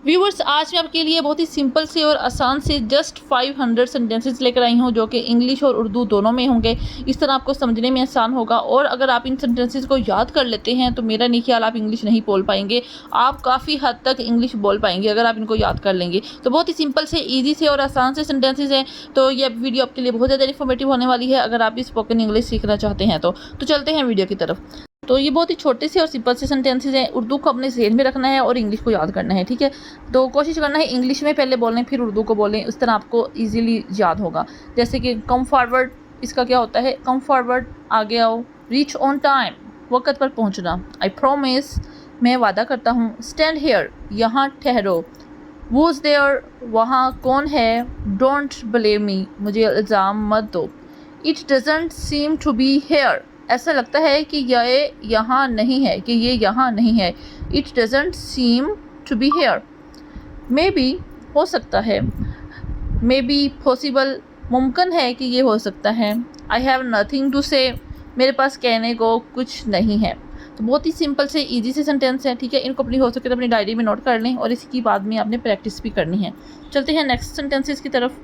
Viewers, आज मैं आपके लिए बहुत ही सिंपल से और आसान से जस्ट 500 सेंटेंसेस लेकर आई हूँ जो कि इंग्लिश और उर्दू दोनों में होंगे। इस तरह आपको समझने में आसान होगा और अगर आप इन सेंटेंसेस को याद कर लेते हैं तो मेरा नहीं ख्याल आप इंग्लिश नहीं बोल पाएंगे। आप काफ़ी हद तक इंग्लिश बोल पाएंगे अगर आप इनको याद कर लेंगे। तो बहुत ही सिंपल से, ईजी से और आसान से सेंटेंसेस हैं। तो ये वीडियो आपके लिए बहुत ज़्यादा इन्फॉर्मेटिव होने वाली है अगर आप भी स्पोकन इंग्लिश सीखना चाहते हैं तो चलते हैं वीडियो की तरफ। तो ये बहुत ही छोटे से और सिंपल से सेंटेंसेस हैं। उर्दू को अपने ज़हन में रखना है और इंग्लिश को याद करना है, ठीक है। तो कोशिश करना है इंग्लिश में पहले बोलें फिर उर्दू को बोलें, उस तरह आपको इजीली याद होगा। जैसे कि कम फॉरवर्ड, इसका क्या होता है? कम फॉरवर्ड, आगे आओ। रीच ऑन टाइम, वक्त पर पहुंचना। आई प्रॉमिस, मैं वादा करता हूँ। स्टैंड हेयर, यहाँ ठहरो। वूज देयर, वहाँ कौन है। डोंट ब्लेम मी, मुझे इल्ज़ाम मत दो। It doesn't seem to be here, ऐसा लगता है कि ये यहाँ नहीं है, कि ये यहाँ नहीं है। It doesn't seem to be here. Maybe, हो सकता है। मे बी पॉसिबल, मुमकिन है कि ये हो सकता है। आई हैव नथिंग टू से, मेरे पास कहने को कुछ नहीं है। तो बहुत ही सिंपल से ईजी से सेंटेंस है, ठीक है। इनको अपनी हो सके तो अपनी डायरी में नोट कर लें और इसकी बाद में आपने प्रैक्टिस भी करनी है। चलते हैं नेक्स्ट सेंटेंसेस की तरफ।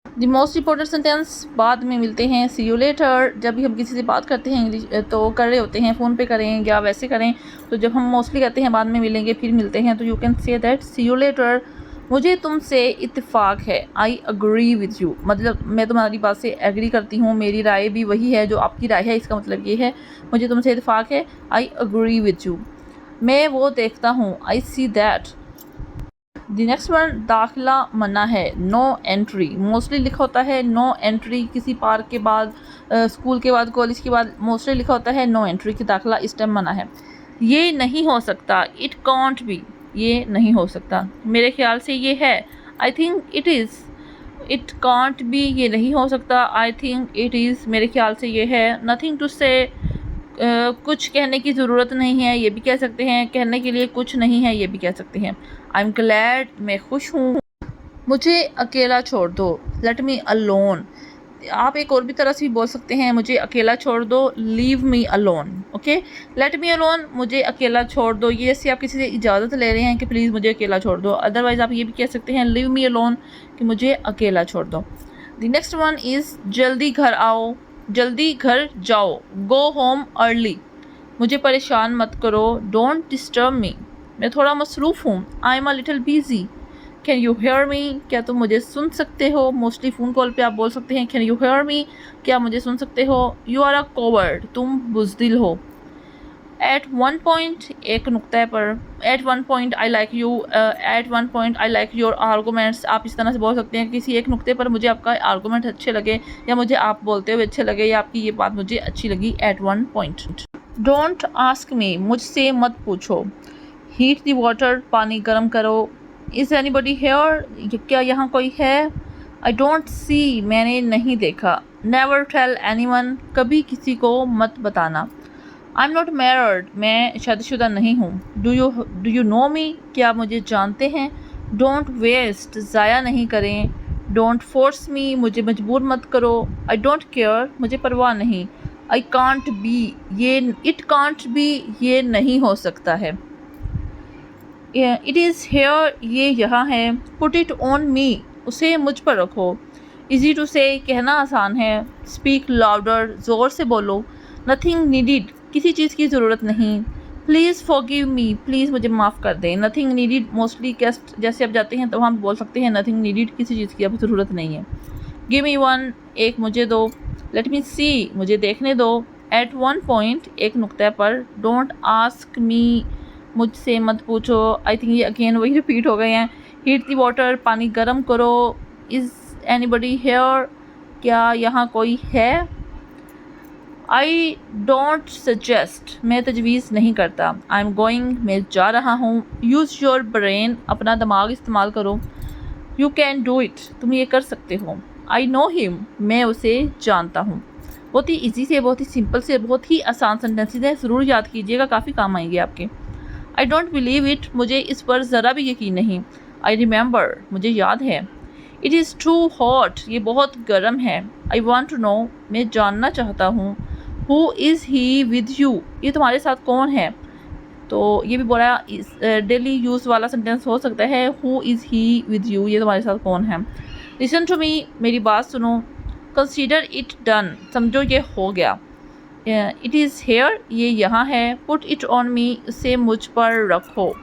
द मोस्ट इंपॉर्टेंट सेंटेंस, बाद में मिलते हैं। सी यू लेटर, जब भी हम किसी से बात करते हैं इंग्लिश तो कर रहे होते हैं, फ़ोन पे करें या वैसे करें, तो जब हम मोस्टली कहते हैं बाद में मिलेंगे फिर मिलते हैं, तो you can say that see you later. मुझे तुमसे इत्तेफाक है। आई अग्री विथ यू, मतलब मैं तुम्हारी बात से एग्री करती हूँ, मेरी राय भी वही है जो आपकी राय है, इसका मतलब ये है मुझे तुमसे इत्तेफाक है। I agree with you. मैं वो देखता हूँ। I see that. The next one, दाखिला मना है। नो एंट्री, मोस्टली लिखा होता है नो एंट्री। किसी पार्क के बाद, स्कूल के बाद, कॉलेज के बाद मोस्टली लिखा होता है नो एंट्री, कि दाखिला इस टाइम मना है। ये नहीं हो सकता। इट कांट बी, ये नहीं हो सकता। मेरे ख्याल से ये है। I think it is. It can't be, ये नहीं हो सकता। आई थिंक इट इज़, मेरे ख्याल से ये है। नथिंग टू से, कुछ कहने की ज़रूरत नहीं है, ये भी कह सकते हैं। कहने के लिए कुछ नहीं है, ये भी कह सकते हैं। आई एम ग्लैड, मैं खुश हूँ। मुझे अकेला छोड़ दो। लेट मी अलोन, आप एक और भी तरह से भी बोल सकते हैं, मुझे अकेला छोड़ दो। Leave me alone, okay. Let me alone, मुझे अकेला छोड़ दो। ये ऐसे आप किसी से इजाज़त ले रहे हैं कि प्लीज़ मुझे अकेला छोड़ दो। अदरवाइज़ आप ये भी कह सकते हैं लीव मी अलोन, कि मुझे अकेला छोड़ दो। द नेक्स्ट वन इज़ जल्दी घर आओ। जल्दी घर जाओ। गो होम अर्ली, मुझे परेशान मत करो। डोंट डिस्टर्ब मी, मैं थोड़ा मसरूफ़ हूँ। I am a little busy. Can you hear me, क्या तुम मुझे सुन सकते हो। मोस्टली फ़ोन कॉल पे आप बोल सकते हैं कैन यू हेयर मी, क्या मुझे सुन सकते हो। यू आर अ कोवर्ड, तुम बुज़दिल हो। एट वन पॉइंट, एक नुक्ते पर। At one point I like you. At one point I like your arguments, आप इस तरह से बोल सकते हैं किसी एक नुक्ते पर मुझे आपका आर्गूमेंट अच्छे लगे, या मुझे आप बोलते हुए अच्छे लगे, या आपकी ये बात मुझे अच्छी लगी। At one point. Don't ask me, मुझसे मत पूछो। हीट द वाटर, पानी गर्म करो। इज़ एनीबडी हेयर, क्या यहाँ कोई है। आई डोंट सी, मैंने नहीं देखा। नेवर टेल एनीवन, कभी किसी को मत बताना। आई एम नॉट मैरिड, मैं शादीशुदा नहीं हूँ। डू यू नो मी, क्या मुझे जानते हैं। डोंट वेस्ट, ज़ाया नहीं करें। डोंट फोर्स मी, मुझे मजबूर मत करो। आई डोंट केयर, मुझे परवाह नहीं। आई कांट बी, ये इट कांट बी, ये नहीं हो सकता है। इट इज़ हेयर, ये यहाँ है। पुट इट ऑन मी, उसे मुझ पर रखो। इजी टू से, कहना आसान है। स्पीक लाउडर, ज़ोर से बोलो। नथिंग नीडिड, किसी चीज़ की ज़रूरत नहीं। प्लीज़ फॉरगिव मी, प्लीज़ मुझे माफ़ कर दें। नथिंग नीडिड, मोस्टली गेस्ट जैसे आप जाते हैं तो हम बोल सकते हैं नथिंग नीडिड, किसी चीज़ की अब ज़रूरत नहीं है। गिव मी वन, एक मुझे दो। लेट मी सी, मुझे देखने दो। एट वन पॉइंट, एक नुक्ते पर। डोंट आस्क मी, मुझसे मत पूछो। आई थिंक ये अगेन वही रिपीट हो गए हैं। हीट दी वाटर, पानी गर्म करो। इज़ एनीबडी हेयर, क्या यहाँ कोई है। आई डोंट सजेस्ट, मैं तजवीज़ नहीं करता। आई एम गोइंग, मैं जा रहा हूँ। यूज़ योर ब्रेन, अपना दिमाग इस्तेमाल करो। यू कैन डू इट, तुम ये कर सकते हो। आई नो हिम, मैं उसे जानता हूँ। बहुत ही ईजी से, बहुत ही सिंपल से, बहुत ही आसान सेंटेंसेस हैं, ज़रूर याद कीजिएगा, काफ़ी काम आएंगे आपके। आई डोंट बिलीव इट, मुझे इस पर ज़रा भी यकीन नहीं। आई रिमेंबर, मुझे याद है। इट इज़ टू हॉट, ये बहुत गर्म है। आई वॉन्ट टू नो, मैं जानना चाहता हूँ। Who is he with you, ये तुम्हारे साथ कौन है। तो ये भी बोला डेली यूज़ वाला सेंटेंस हो सकता है। Who is he with you, ये तुम्हारे साथ कौन है। लिसन टू मी, मेरी बात सुनो। कंसीडर इट डन, समझो ये हो गया। इट इज़ हेयर, ये यहाँ है। पुट इट ऑन मी, इसे मुझ पर रखो।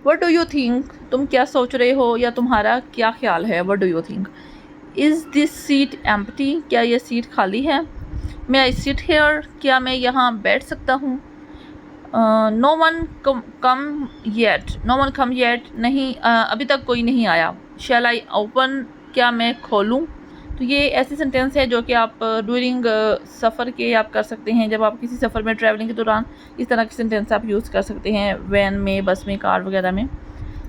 वट डू यू थिंक, तुम क्या सोच रहे हो या तुम्हारा क्या ख्याल है। What do you think. Is this seat empty, क्या ये सीट खाली है। मे आई सिट हेयर, क्या मैं यहाँ बैठ सकता हूँ। No one come yet, no one come yet, नहीं अभी तक कोई नहीं आया। शैल आई ओपन, क्या मैं खोलूँ। तो ये ऐसे सेंटेंस है जो कि आप ड्यूरिंग सफ़र के आप कर सकते हैं। जब आप किसी सफ़र में ट्रैवलिंग के दौरान इस तरह के सेंटेंस आप यूज़ कर सकते हैं, वैन में, बस में, कार वगैरह में।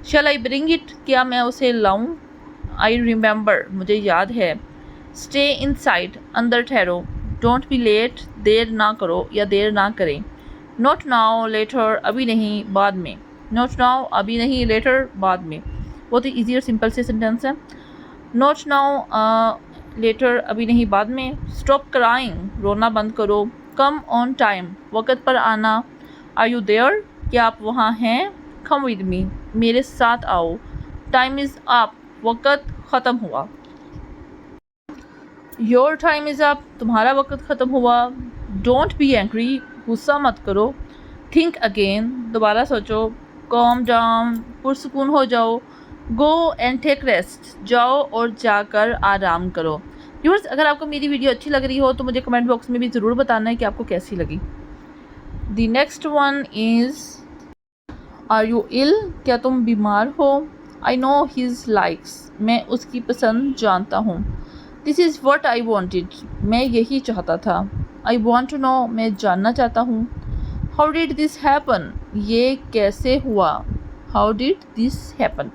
शैल आई ब्रिंग इट, क्या मैं उसे लाऊं। आई रिमेंबर, मुझे याद है। स्टे इनसाइड, अंदर ठहरो। डोंट बी लेट, देर ना करो या देर ना करें। नॉट नाउ, लेटर, अभी नहीं, बाद में। नॉट नाउ, अभी नहीं, लेटर, बाद में। बहुत ही ईजी और सिंपल से सेंटेंस है। नॉट नाउ, लेटर, अभी नहीं, बाद में। स्टॉप क्राइंग, रोना बंद करो। कम ऑन टाइम, वक़्त पर आना। आर यू देयर, क्या आप वहाँ हैं। कम विद मी, मेरे साथ आओ। टाइम इज़ अप, वक़्त ख़त्म हुआ। योर टाइम इज़ अप, तुम्हारा वक़्त ख़त्म हुआ। डोंट बी एंग्री, गुस्सा मत करो। थिंक अगेन, दोबारा सोचो। कॉम डाउन, पुरसुकून हो जाओ। गो एंड टेक रेस्ट, जाओ और जाकर आराम करो। व्यूअर्स, अगर आपको मेरी वीडियो अच्छी लग रही हो तो मुझे कमेंट बॉक्स में भी ज़रूर बताना है कि आपको कैसी लगी। The next one is are you ill, क्या तुम बीमार हो। आई नो हिज लाइक्स, मैं उसकी पसंद जानता हूँ। This is what I wanted, मैं यही चाहता था। आई वॉन्ट टू नो, मैं जानना चाहता हूँ। हाउ डिड दिस हैपन, ये कैसे हुआ। हाउ डिड दिस हैपन,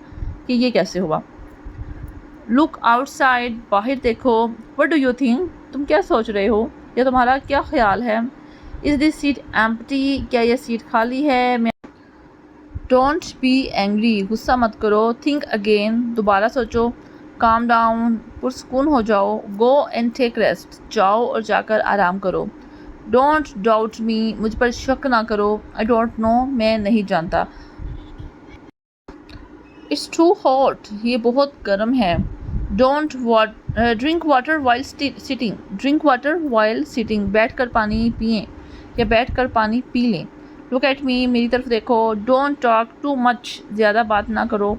कि ये कैसे हुआ। लुक आउटसाइड, बाहर देखो। वट डू यू थिंक, तुम क्या सोच रहे हो या तुम्हारा क्या ख्याल है। इज़ दिस सीट एम्प्टी, क्या यह सीट खाली है। मैं डोंट बी एंग्री, गुस्सा मत करो। थिंक अगेन, दोबारा सोचो। काम डाउन, पुरसुकून हो जाओ। गो एंड टेक रेस्ट, जाओ और जाकर आराम करो। डोंट डाउट मी, मुझ पर शक ना करो। आई डोंट नो, मैं नहीं जानता। इट्स टू हॉट, ये बहुत गर्म है। Don't drink water while sitting, drink water while sitting, बैठ कर पानी पिएं या बैठ कर पानी पी लें। लुक एट मी, मेरी तरफ देखो। डोंट टॉक टू मच, ज़्यादा बात ना करो।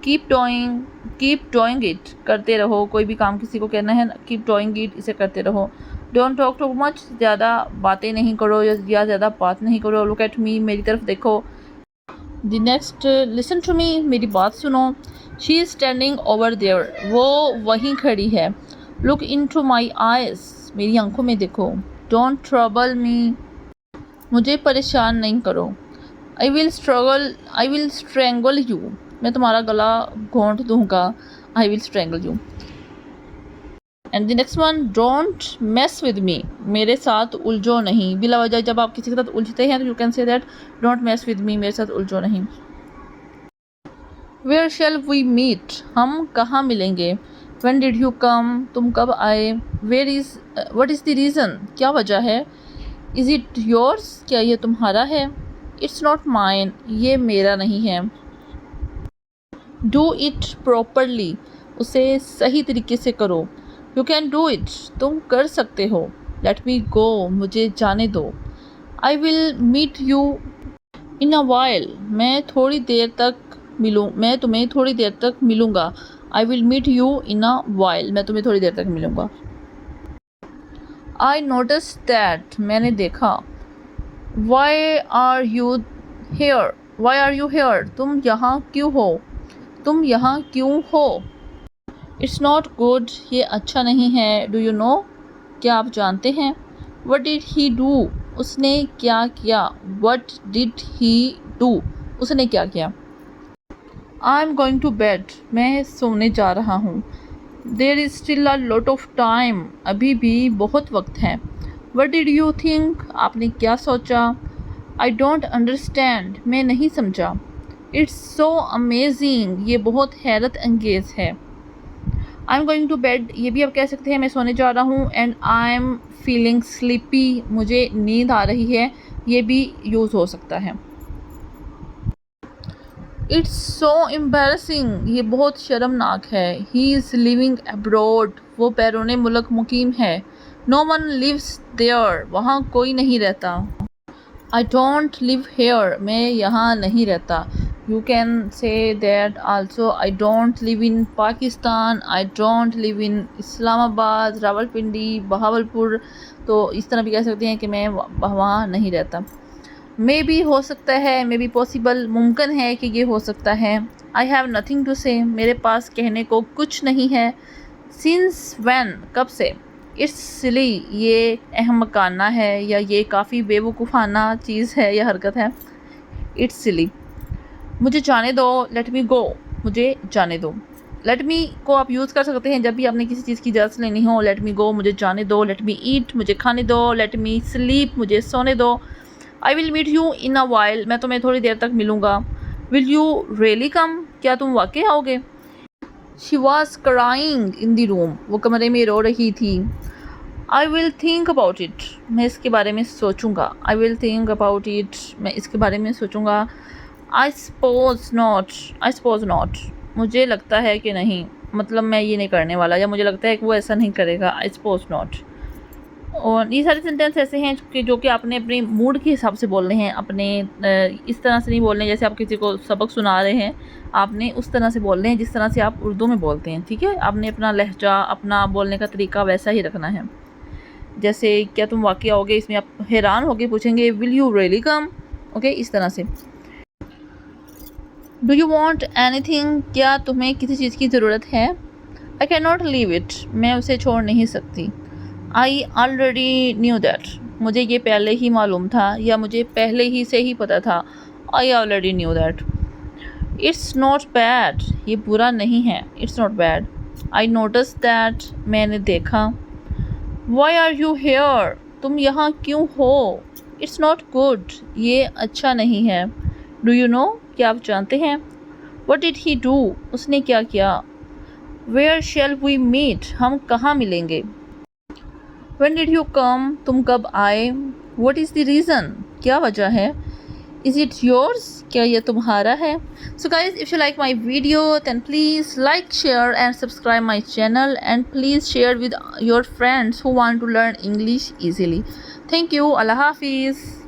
कीप डूइंग इट, करते रहो। कोई भी काम किसी को कहना है, कीप डूइंग इट, इसे करते रहो। डोंट टॉक टू मच, ज़्यादा बातें नहीं करो या ज़्यादा बात नहीं करो। लुक एट मी, मेरी तरफ देखो। The next, listen to me, मेरी बात सुनो। She is standing over there, वो वहीं खड़ी है। Look into my eyes, मेरी आंखों में देखो। डोंट ट्रबल मी, मुझे परेशान नहीं करो। आई विल स्ट्रेंगल यू, मैं तुम्हारा गला घोंट दूंगा। I will strangle you. And the next one, don't mess with me, मेरे साथ उलझो नहीं। बिला वजह जब आप किसी के साथ उलझते हैं तो you can say that don't mess with me, मेरे साथ उलझो नहीं। वेयर शैल वी मीट, हम कहाँ मिलेंगे। व्हेन डिड यू कम, तुम कब आए। व्हाट इज़ द रीज़न, क्या वजह है। इज़ इट योर्स, क्या ये तुम्हारा है। इट्स नॉट माइन, ये मेरा नहीं है। डू इट प्रॉपरली, उसे सही तरीके से करो। यू कैन डू इट, तुम कर सकते हो। लेट मी गो, मुझे जाने दो। I will meet you in a while, मैं तुम्हें थोड़ी देर तक मिलूँगा। I will meet you in a while, मैं तुम्हें थोड़ी देर तक मिलूँगा। आई नोटिस दैट, मैंने देखा। वाई आर यू हेयर, तुम यहाँ क्यों हो। इट्स नॉट गुड, ये अच्छा नहीं है। डू यू नो, क्या आप जानते हैं। वट डिड ही डू, उसने क्या किया। वट डिड ही डू, उसने क्या किया। I am going to bed, मैं सोने जा रहा हूँ। There is still a lot of time, अभी भी बहुत वक्त है। वट डिड यू थिंक, आपने क्या सोचा। आई डोंट अंडरस्टैंड, मैं नहीं समझा। इट्स सो अमेजिंग, ये बहुत हैरत अंगेज़ है। I am going to bed, ये भी आप कह सकते हैं मैं सोने जा रहा हूँ। And I am feeling sleepy, मुझे नींद आ रही है। ये भी यूज़ हो सकता है। इट्स सो एम्बैरसिंग, ये बहुत शर्मनाक है। ही इज़ लिविंग अब्रॉड, वो बैरून मुल्क मुकीम है। नो वन लिव्स देयर, वहाँ कोई नहीं रहता। आई डोंट लिव हेयर, मैं यहाँ नहीं रहता। You can say that also, I don't live in Pakistan, I don't live in Islamabad, Rawalpindi, Bahawalpur. तो इस तरह भी कह सकते हैं कि मैं वहाँ नहीं रहता। मे भी हो सकता है, मे बी पॉसिबल, मुमकिन है कि ये हो सकता है। आई हैव नथिंग टू से, मेरे पास कहने को कुछ नहीं है। सिंस व्हेन, कब से। इट्स सिली, ये अहमकाना है या ये काफ़ी बेवकूफ़ाना चीज़ है या हरकत है। इट्स सिली, मुझे जाने दो, लेट मी गो, मुझे जाने दो। लेट मी को आप यूज़ कर सकते हैं जब भी आपने किसी चीज़ की इजाज़त लेनी हो। लेट मी गो, मुझे जाने दो। लेट मी ईट, मुझे खाने दो। लेट मी स्लीप, मुझे सोने दो। I will meet you in a while, मैं तुम्हें थोड़ी देर तक मिलूँगा। विल यू रियली कम, क्या तुम वाकई आओगे। She was crying in the room, वो कमरे में रो रही थी। I will think about it, मैं इसके बारे में सोचूंगा। I will think about it, मैं इसके बारे में सोचूंगा। I suppose not, I suppose not, मुझे लगता है कि नहीं, मतलब मैं ये नहीं करने वाला, या मुझे लगता है कि वो ऐसा नहीं करेगा। I suppose not. और ये सारे सेंटेंस ऐसे हैं कि जो कि आपने अपने मूड के हिसाब से बोलने हैं, अपने इस तरह से नहीं बोलने जैसे आप किसी को सबक सुना रहे हैं। आपने उस तरह से बोलने हैं जिस तरह से आप उर्दू में बोलते हैं, ठीक है। आपने अपना लहजा, अपना बोलने का तरीका वैसा ही रखना है। जैसे क्या तुम वाकई आओगे, इसमें आप हैरान होके पूछेंगे will you really come, okay, इस तरह से। डू यू वॉन्ट एनीथिंग, क्या तुम्हें किसी चीज़ की ज़रूरत है। I can not leave it, मैं उसे छोड़ नहीं सकती। आई ऑलरेडी न्यू दैट, मुझे ये पहले ही मालूम था या मुझे पहले ही से ही पता था। I already knew that. It's not bad, ये बुरा नहीं है। It's not bad. I notice that, मैंने देखा। वाई आर यू हेयर, तुम यहाँ क्यों हो। इट्स नॉट गुड, ये अच्छा नहीं है। डू यू नो, क्या आप जानते हैं। वट डिड ही डू, उसने क्या किया। वेयर शैल वी मीट, हम कहाँ मिलेंगे। When did you come, तुम कब आए। What is the reason, क्या वजह है। Is it yours, क्या यह तुम्हारा है। So guys, if you like my video then please like, share and subscribe my channel, and please share with your friends who want to learn English easily. Thank you. Allah Hafiz.